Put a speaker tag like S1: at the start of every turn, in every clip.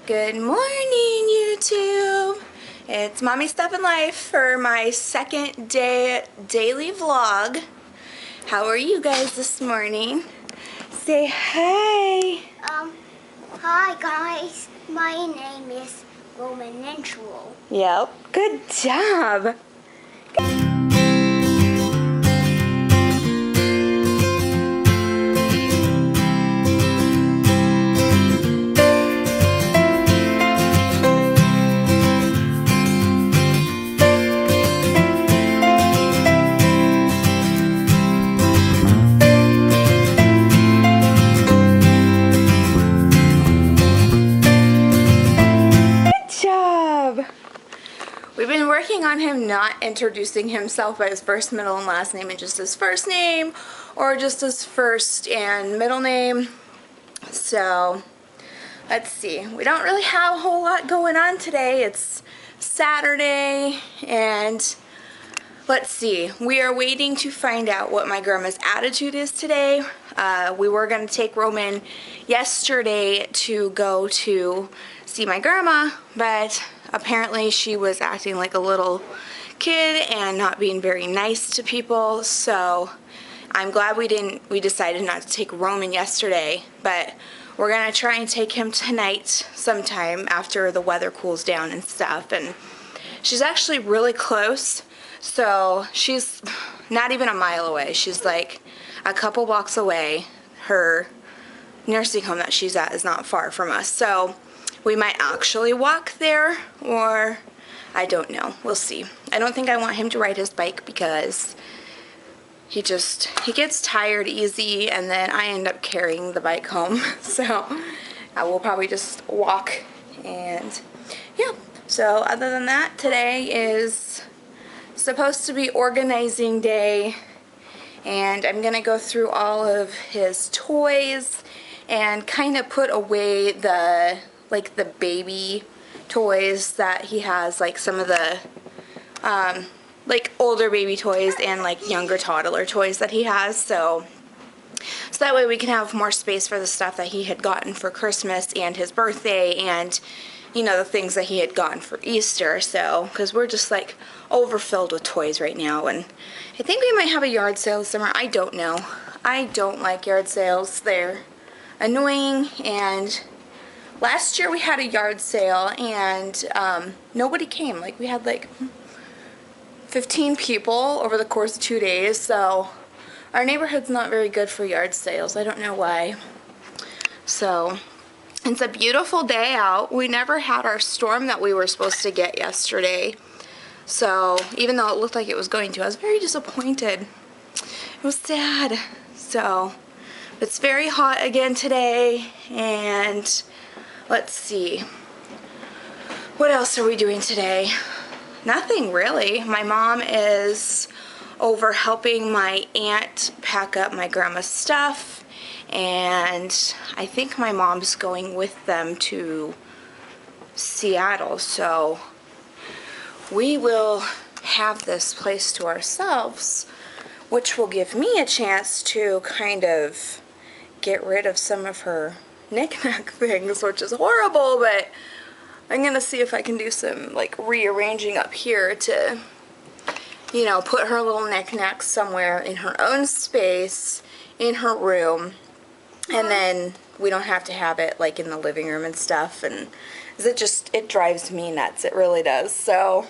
S1: Good morning, YouTube. It's Mommy Stuff and Life for my second day daily vlog. How are you guys this morning? Say hi.
S2: Hi guys. My name is Roman Intro.
S1: Yep. Good job. We've been working on him not introducing himself by his first, middle, and last name and just his first name or just his first and middle name. So, let's see. We don't really have a whole lot going on today. It's Saturday and let's see. We are waiting to find out what my grandma's attitude is today. We were going to take Roman yesterday to go to see my grandma, but apparently she was acting like a little kid and not being very nice to people, so I'm glad we decided not to take Roman yesterday, but we're gonna try and take him tonight sometime after the weather cools down and stuff. And she's actually really close, so she's not even a mile away. She's like a couple blocks away. Her nursing home that she's at is not far from us, so we might actually walk there, or I don't know. We'll see. I don't think I want him to ride his bike because he gets tired easy, and then I end up carrying the bike home. So I will probably just walk, and yeah. So other than that, today is supposed to be organizing day, and I'm gonna go through all of his toys and kind of put away the baby toys that he has, like some of the like older baby toys and like younger toddler toys that he has, so that way we can have more space for the stuff that he had gotten for Christmas and his birthday, and you know, the things that he had gotten for Easter. So because we're just like overfilled with toys right now, and I think we might have a yard sale this summer. I don't know. I don't like yard sales. They're annoying, and last year we had a yard sale and nobody came. Like we had like 15 people over the course of 2 days, so our neighborhood's not very good for yard sales. I don't know why. So it's a beautiful day out. We never had our storm that we were supposed to get yesterday, so even though it looked like it was going to, I was very disappointed. It was sad. So it's very hot again today, and let's see. What else are we doing today? Nothing really. My mom is over helping my aunt pack up my grandma's stuff, and I think my mom's going with them to Seattle, so we will have this place to ourselves, which will give me a chance to kind of get rid of some of her knick-knack things, which is horrible, but I'm gonna see if I can do some like rearranging up here to, you know, put her little knick-knacks somewhere in her own space in her room, and then we don't have to have it like in the living room and stuff. And it drives me nuts, it really does. So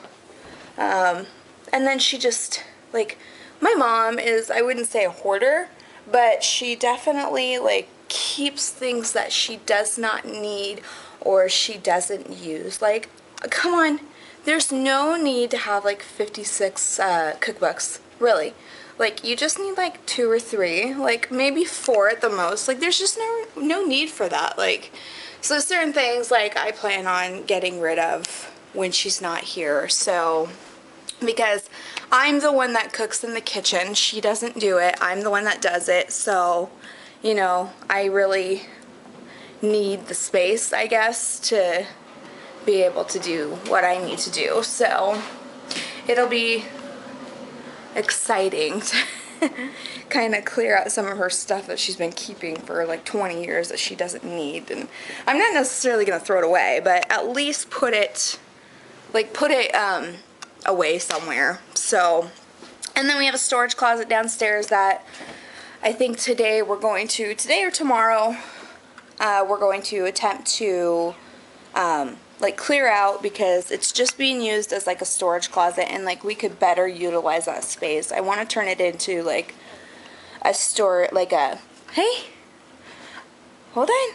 S1: and then she just, like, my mom is, I wouldn't say a hoarder, but she definitely like keeps things that she does not need or she doesn't use. Like, come on, there's no need to have like 56 cookbooks, really. Like, you just need like 2 or 3, like maybe 4 at the most. Like, there's just no need for that. Like, so certain things like I plan on getting rid of when she's not here. So because I'm the one that cooks in the kitchen, she doesn't do it. I'm the one that does it, so you know, I really need the space, I guess, to be able to do what I need to do. So it'll be exciting kind of clear out some of her stuff that she's been keeping for like 20 years that she doesn't need. And I'm not necessarily going to throw it away, but at least put it away somewhere. So, and then we have a storage closet downstairs that I think today or tomorrow, we're going to attempt to like clear out, because it's just being used as like a storage closet, and like we could better utilize that space. I want to turn it into like a hey, hold on.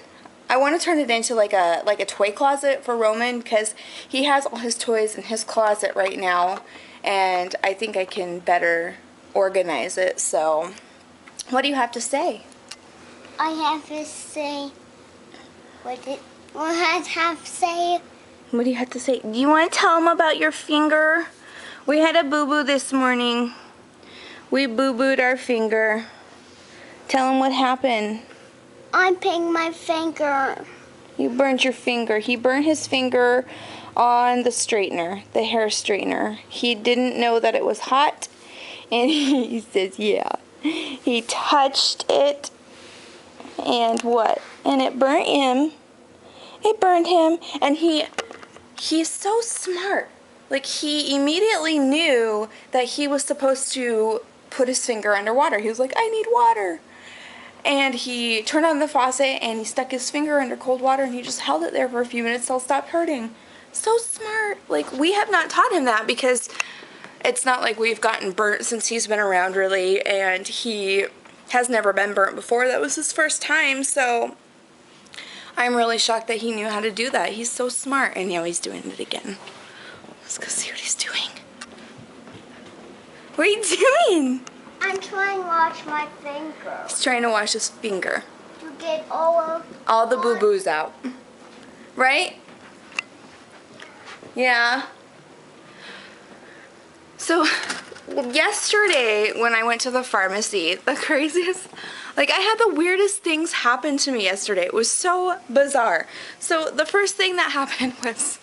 S1: I want to turn it into like a toy closet for Roman, because he has all his toys in his closet right now, and I think I can better organize it. So, what do you have to say?
S2: I have to say, what do I have to say?
S1: What do you have to say? Do you want to tell him about your finger? We had a boo-boo this morning. We boo-booed our finger. Tell him what happened.
S2: I pinked my finger.
S1: You burned your finger. He burned his finger on the straightener, the hair straightener. He didn't know that it was hot, and he says, yeah. He touched it, and what? And it burnt him. It burned him, and he's so smart. Like, he immediately knew that he was supposed to put his finger underwater. He was like, I need water. And he turned on the faucet, and he stuck his finger under cold water, and he just held it there for a few minutes till it stopped hurting. So smart. Like, we have not taught him that, because it's not like we've gotten burnt since he's been around, really, and he has never been burnt before. That was his first time, so I'm really shocked that he knew how to do that. He's so smart, and now he's doing it again. Let's go see what he's doing. What are you doing?
S2: I'm trying to wash my finger.
S1: He's trying to wash his finger.
S2: To get all
S1: the boo-boos out. Right? Yeah. So, yesterday when I went to the pharmacy, the craziest, like, I had the weirdest things happen to me yesterday. It was so bizarre. So the first thing that happened was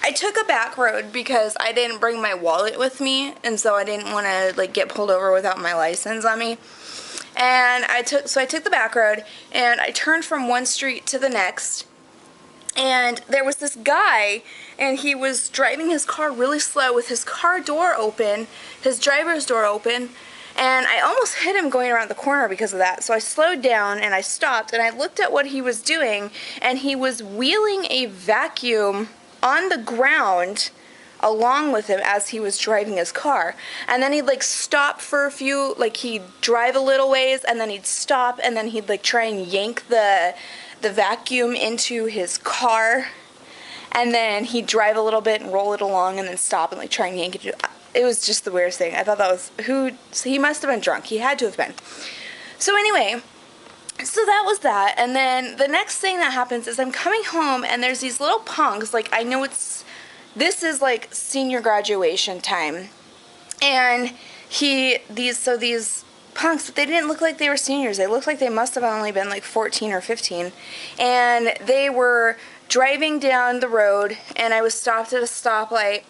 S1: I took a back road because I didn't bring my wallet with me, and so I didn't want to like get pulled over without my license on me. And I took the back road, and I turned from one street to the next, and there was this guy, and he was driving his car really slow with his car door open, his driver's door open, and I almost hit him going around the corner because of that. So I slowed down and I stopped, and I looked at what he was doing, and he was wheeling a vacuum on the ground along with him as he was driving his car. And then he'd like stop for a few, like he'd drive a little ways, and then he'd stop, and then he'd like try and yank the vacuum into his car, and then he'd drive a little bit and roll it along and then stop and like try and yank it. It was just the weirdest thing. I thought that was so he must have been drunk. He had to have been. So anyway, so that was that. And then the next thing that happens is I'm coming home, and there's these little punks. Like, I know this is like senior graduation time, and these punks, they didn't look like they were seniors. They looked like they must have only been like 14 or 15, and they were driving down the road, and I was stopped at a stoplight,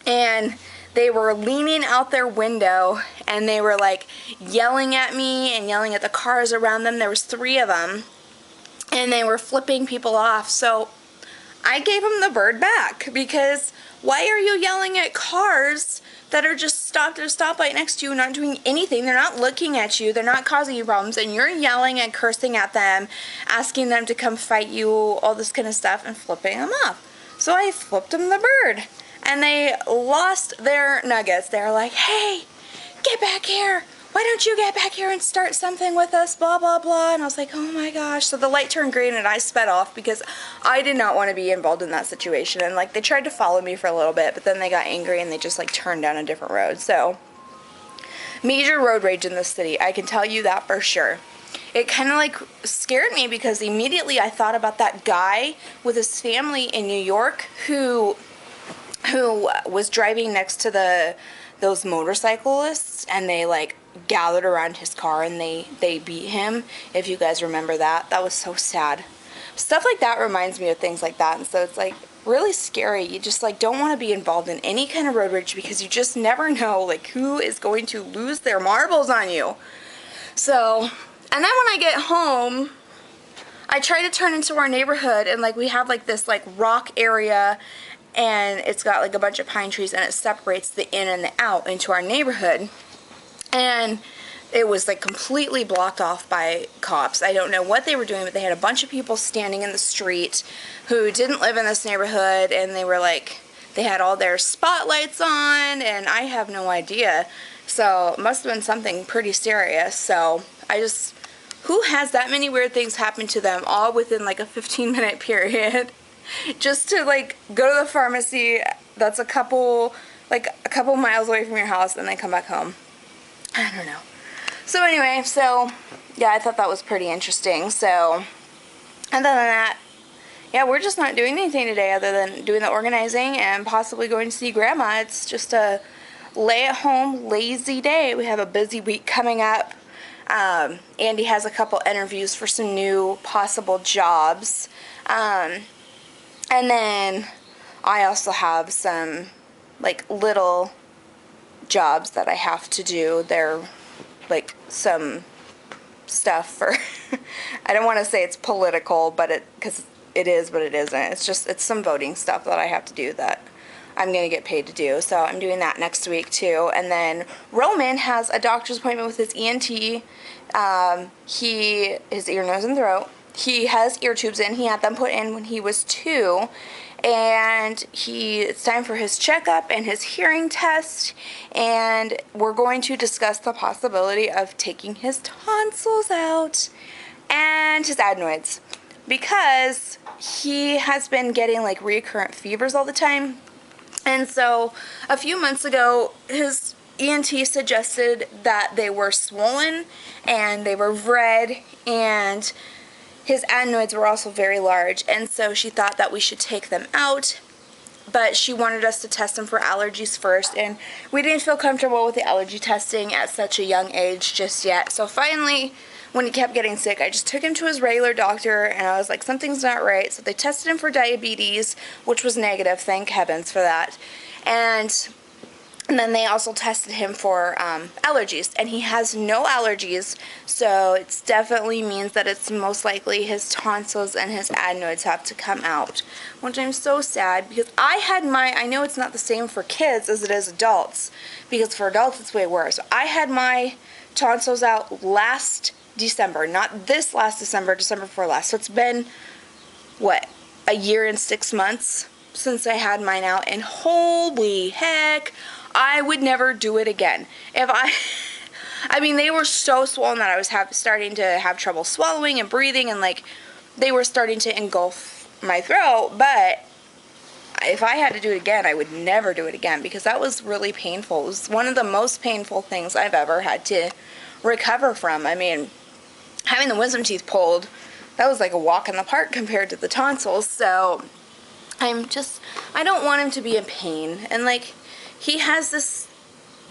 S1: and they were leaning out their window, and they were like yelling at me and yelling at the cars around them. There was 3 of them, and they were flipping people off. So I gave them the bird back, because why are you yelling at cars that are just stopped at a stoplight next to you, not doing anything? They're not looking at you, they're not causing you problems, and you're yelling and cursing at them, asking them to come fight you, all this kind of stuff, and flipping them off. So I flipped them the bird, and they lost their nuggets. They're like, hey, get back here. Why don't you get back here and start something with us, blah, blah, blah. And I was like, oh my gosh. So the light turned green, and I sped off because I did not want to be involved in that situation. And like, they tried to follow me for a little bit, but then they got angry and they just like turned down a different road. So major road rage in this city, I can tell you that for sure. It kind of like scared me, because immediately I thought about that guy with his family in New York who was driving next to those motorcyclists, and they like gathered around his car and they beat him. If you guys remember that was so sad. stuff like that reminds me of things like that. And so it's like really scary. You just like don't want to be involved in any kind of road rage because you just never know like who is going to lose their marbles on you. So, and then when I get home, I try to turn into our neighborhood, and like we have like this like rock area, and it's got like a bunch of pine trees, and it separates the in and the out into our neighborhood. And it was like completely blocked off by cops. I don't know what they were doing, but they had a bunch of people standing in the street who didn't live in this neighborhood, and they were like, they had all their spotlights on, and I have no idea. So it must have been something pretty serious. So I just, who has that many weird things happen to them all within like a 15-minute period? Just to like go to the pharmacy that's a couple miles away from your house and then come back home. I don't know. So anyway, so yeah, I thought that was pretty interesting. So other than that, yeah, we're just not doing anything today other than doing the organizing and possibly going to see Grandma. It's just a lay-at-home, lazy day. We have a busy week coming up. Andy has a couple interviews for some new possible jobs. And then I also have some like little jobs that I have to do. They're like some stuff for I don't want to say it's political, but because it is, but it isn't. It's some voting stuff that I have to do that I'm going to get paid to do. So I'm doing that next week too. And then Roman has a doctor's appointment with his ENT. His ear, nose, and throat. He has ear tubes in. He had them put in when he was 2. And it's time for his checkup and his hearing test. And we're going to discuss the possibility of taking his tonsils out and his adenoids, because he has been getting like recurrent fevers all the time. And so a few months ago, his ENT suggested that they were swollen and they were red, and his adenoids were also very large. And so she thought that we should take them out, but she wanted us to test them for allergies first, and we didn't feel comfortable with the allergy testing at such a young age just yet. So finally, when he kept getting sick, I just took him to his regular doctor, and I was like, something's not right. So they tested him for diabetes, which was negative, thank heavens for that. And then they also tested him for allergies, and he has no allergies, so it definitely means that it's most likely his tonsils and his adenoids have to come out, which I'm so sad, because I know it's not the same for kids as it is adults, because for adults it's way worse. I had my tonsils out last December, not this last December, December before last. So it's been, what, a year and 6 months since I had mine out, and holy heck, I would never do it again. I mean, they were so swollen that I was starting to have trouble swallowing and breathing, and like they were starting to engulf my throat. But if I had to do it again, I would never do it again, because that was really painful. It was one of the most painful things I've ever had to recover from. I mean, having the wisdom teeth pulled, that was like a walk in the park compared to the tonsils. So I don't want him to be in pain. And like, he has this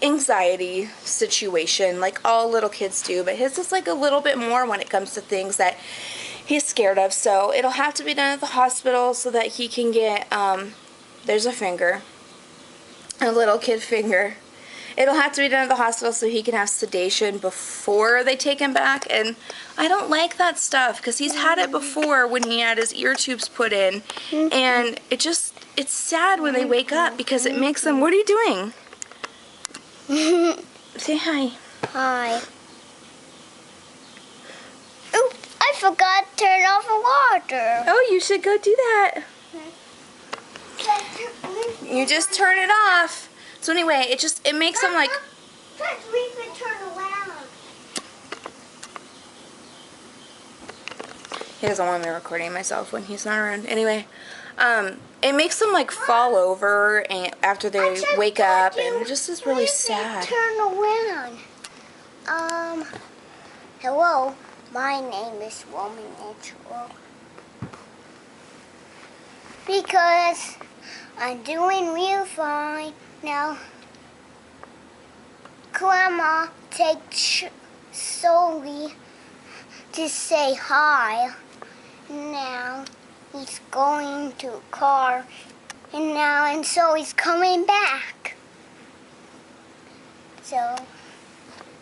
S1: anxiety situation like all little kids do, but his is like a little bit more when it comes to things that he's scared of. So it'll have to be done at the hospital so that he can get, there's a finger, a little kid finger. It'll have to be done at the hospital so he can have sedation before they take him back. And I don't like that stuff, because he's had it before when he had his ear tubes put in. And it's sad when they wake up, because it makes them, what are you doing? Say hi.
S2: Hi. Oops, I forgot to turn off the water.
S1: Oh, you should go do that. You just turn it off. So anyway, it makes them like...
S2: We can turn around.
S1: He doesn't want me recording myself when he's not around. Anyway, it makes them like fall over and after they wake up, and it just is really sad.
S2: Turn around. Hello, my name is Woman Natural. Because I'm doing real fine. Now, Grandma takes slowly to say hi. Now, he's going to a car, and so he's coming back. So,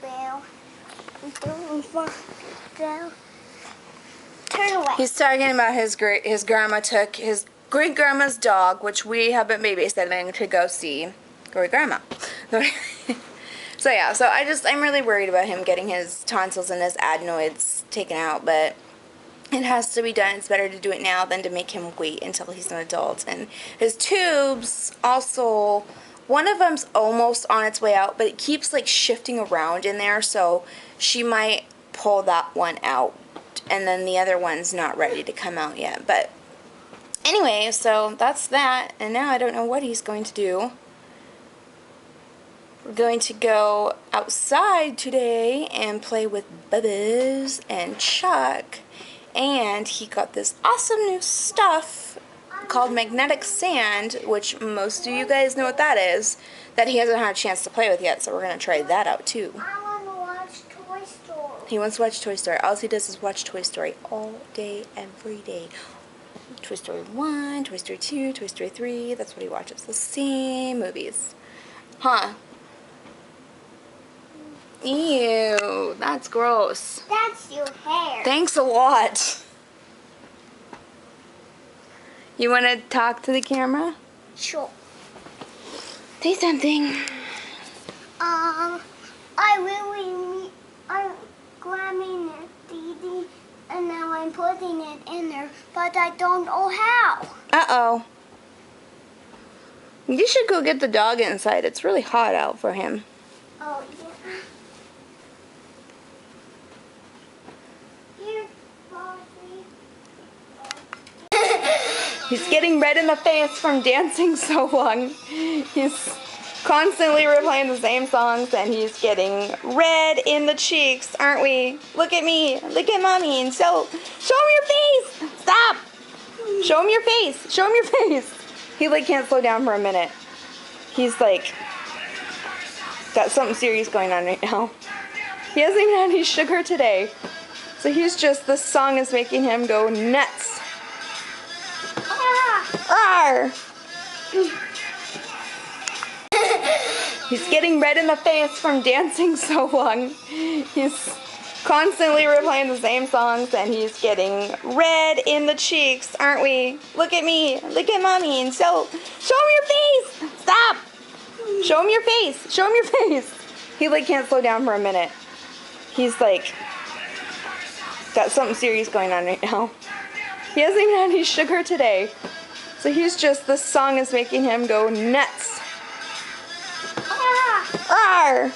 S2: well, turn away.
S1: He's talking about his grandma took his great grandma's dog, which we have been babysitting, to go see great grandma. So yeah, I'm really worried about him getting his tonsils and his adenoids taken out, but it has to be done. It's better to do it now than to make him wait until he's an adult. And his tubes also, one of them's almost on its way out, but it keeps like shifting around in there, so she might pull that one out, and then the other one's not ready to come out yet. But anyway, so that's that, and now I don't know what he's going to do. We're going to go outside today and play with Bubba's and Chuck, and he got this awesome new stuff called magnetic sand, which most of you guys know what that is, that he hasn't had a chance to play with yet, so we're going to try that out too.
S2: I want to watch Toy Story.
S1: He wants to watch Toy Story. All he does is watch Toy Story all day, every day. Toy Story 1, Toy Story 2, Toy Story 3, that's what he watches. The same movies. Huh? Ew, that's gross.
S2: That's your hair.
S1: Thanks a lot. You want to talk to the camera?
S2: Sure.
S1: Say something.
S2: I'm grabbing it, Dee, and now I'm putting it in there, but I don't know how.
S1: Uh-oh. You should go get the dog inside. It's really hot out for him.
S2: Oh, yeah. Here, Bossy.
S1: He's getting red in the face from dancing so long. He's constantly replaying the same songs, and he's getting red in the cheeks, aren't we? Look at me. Look at Mommy. And show him your face. Stop. Show him your face. Show him your face. He like can't slow down for a minute. He's like got something serious going on right now. He hasn't even had any sugar today. So he's just, this song is making him go nuts. Arr! He's getting red in the face from dancing so long. He's constantly replaying the same songs, and he's getting red in the cheeks, aren't we? Look at me. Look at Mommy. And show him your face. Stop. Show him your face. Show him your face. He like can't slow down for a minute. He's like got something serious going on right now. He hasn't even had any sugar today. So he's just, this song is making him go nuts. Arr!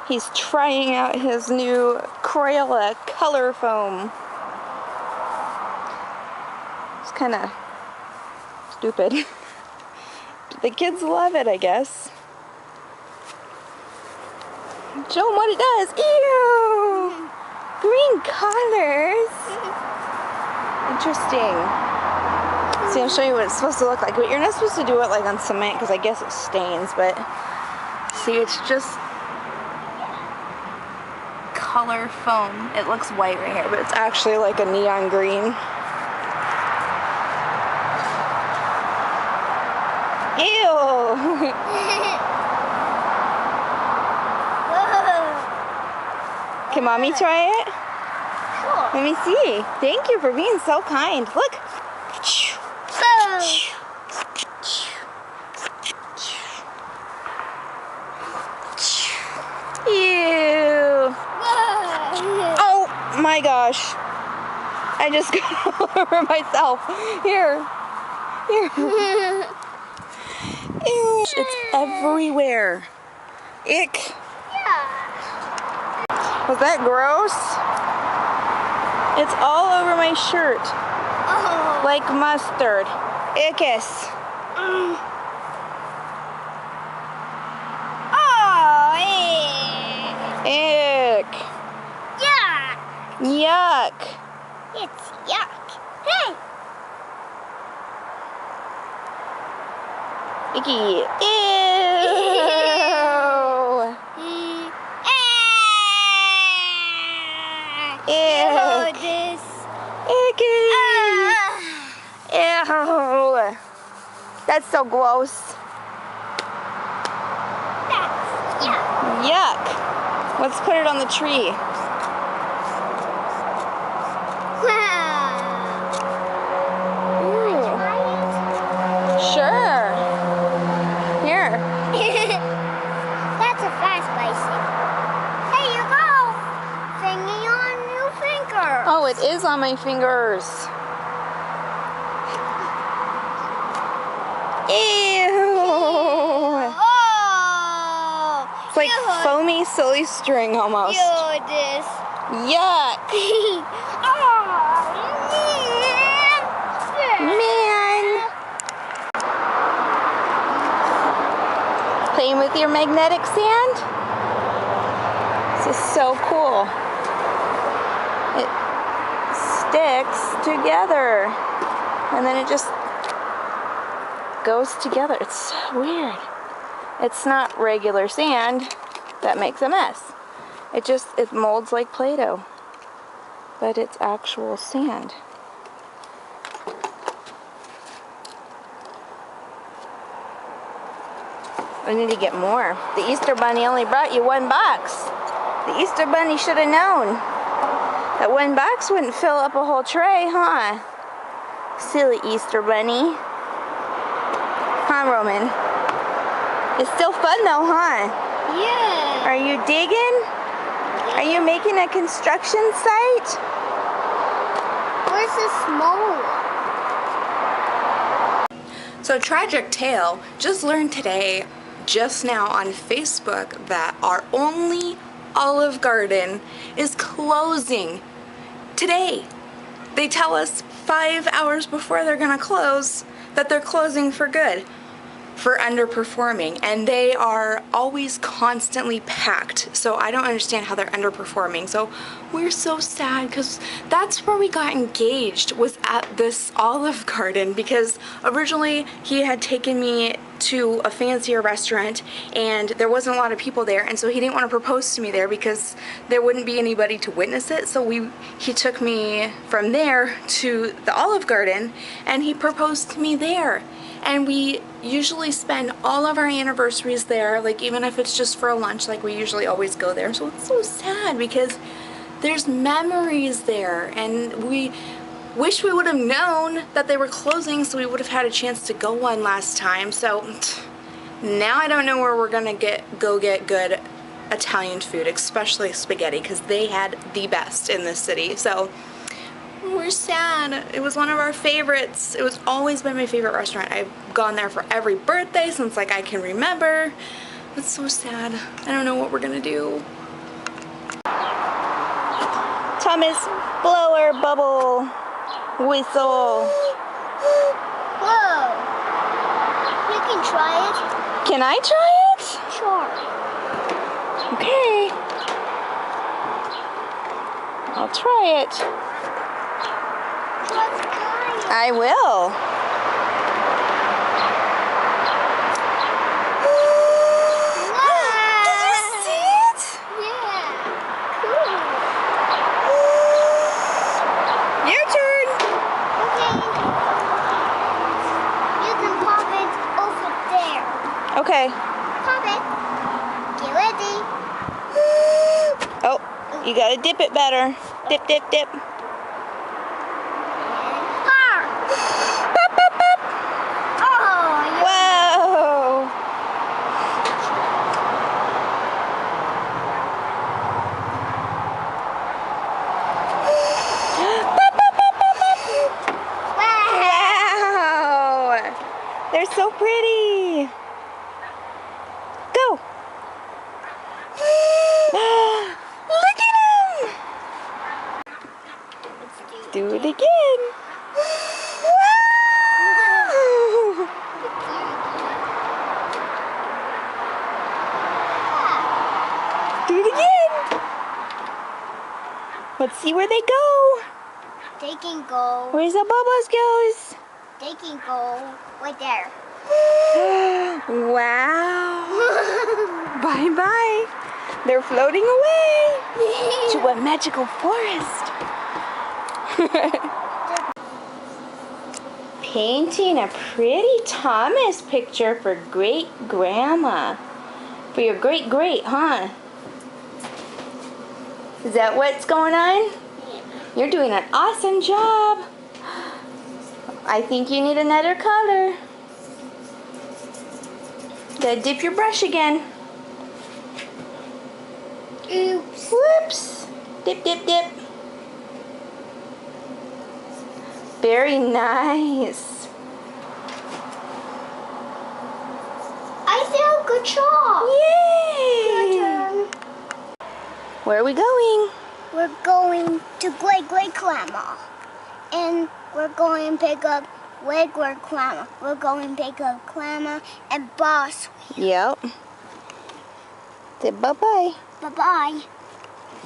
S1: He's trying out his new Crayola color foam. It's kind of stupid. The kids love it, I guess. Show them what it does. Ew! Green colors. Interesting. See, I'll show you what it's supposed to look like. But you're not supposed to do it like on cement because I guess it stains. But see, it's just color foam. It looks white right here, but it's actually like a neon green. Ew! Can Mommy try it?
S2: Sure.
S1: Let me see. Thank you for being so kind. Look. Ew. Oh my gosh. I just got all over myself. Here. Ew. It's everywhere. Ick.
S2: Yeah.
S1: Was that gross? It's all over my shirt.
S2: Oh.
S1: Like mustard. Ickus.
S2: Oh.
S1: Ick.
S2: Yuck.
S1: Yuck.
S2: It's yuck. Hey.
S1: Icky. Ew. Ew.
S2: This.
S1: Icky. Ew. That's so gross.
S2: That's
S1: Yuck. Let's put it on the tree. Ooh. Sure. Here.
S2: That's a fast bicycle. There you go. Thingy on your finger.
S1: Oh, it is on my fingers. Ew.
S2: Oh.
S1: It's like foamy silly string almost.
S2: This.
S1: Yuck. Man. Playing with your magnetic sand? This is so cool. It sticks together and then it just goes together. It's so weird. It's not regular sand that makes a mess. It molds like Play-Doh, but it's actual sand. I need to get more. The Easter Bunny only brought you one box. The Easter Bunny should have known that one box wouldn't fill up a whole tray, huh? Silly Easter Bunny. Huh, Roman? It's still fun though, huh?
S2: Yeah.
S1: Are you digging? Are you making a construction site?
S2: Where's the small one?
S1: So tragic tale, just learned today, just now on Facebook, that our only Olive Garden is closing today. They tell us 5 hours before they're gonna close that they're closing for good, for underperforming, and they are always constantly packed. So I don't understand how they're underperforming. So we're so sad because that's where we got engaged, was at this Olive Garden, because originally he had taken me to a fancier restaurant and there wasn't a lot of people there, and so he didn't want to propose to me there because there wouldn't be anybody to witness it. So he took me from there to the Olive Garden and he proposed to me there. And we usually spend all of our anniversaries there, like even if it's just for a lunch, like we usually always go there. So it's so sad because there's memories there, and we wish we would have known that they were closing so we would have had a chance to go one last time. So now I don't know where we're gonna go get good Italian food, especially spaghetti, because they had the best in this city. So we're sad. It was one of our favorites. It was always been my favorite restaurant. I've gone there for every birthday since like I can remember. It's so sad. I don't know what we're gonna do. Thomas, blower, bubble, whistle.
S2: Whoa. You can try it.
S1: Can I try it?
S2: Sure.
S1: Okay. I'll try it.
S2: Let's try it.
S1: I will. Did you see it?
S2: Yeah. Cool.
S1: Your turn.
S2: Okay. You can pop it over there.
S1: Okay.
S2: Pop it. Get ready.
S1: Oh, you gotta dip it better. Dip, dip, dip.
S2: Par.
S1: Pop, pop, pop.
S2: Oh,
S1: Whoa. Pop, pop, pop, pop, pop. Wow. They're so pretty. Go. Look at him. Do it again. Wow. Do it again. Let's see where they go.
S2: They can go.
S1: Where's the bubbles goes?
S2: They can go right there.
S1: Wow. Bye-bye. They're floating away. what magical forest. Painting a pretty Thomas picture for great-grandma. For your great-great, huh? Is that what's going on? You're doing an awesome job. I think you need another color. Gotta dip your brush again.
S2: Oops.
S1: Whoops. Dip, dip, dip. Very nice.
S2: I did a good job.
S1: Yay!
S2: Your turn.
S1: Where are we going?
S2: We're going to great-great-grandma. And we're going to pick up great-great-grandma. We're going to pick up grandma and boss.
S1: Yep. Say bye-bye.
S2: Bye-bye.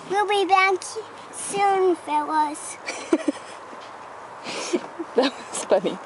S2: We'll be back soon, fellas.
S1: That was funny.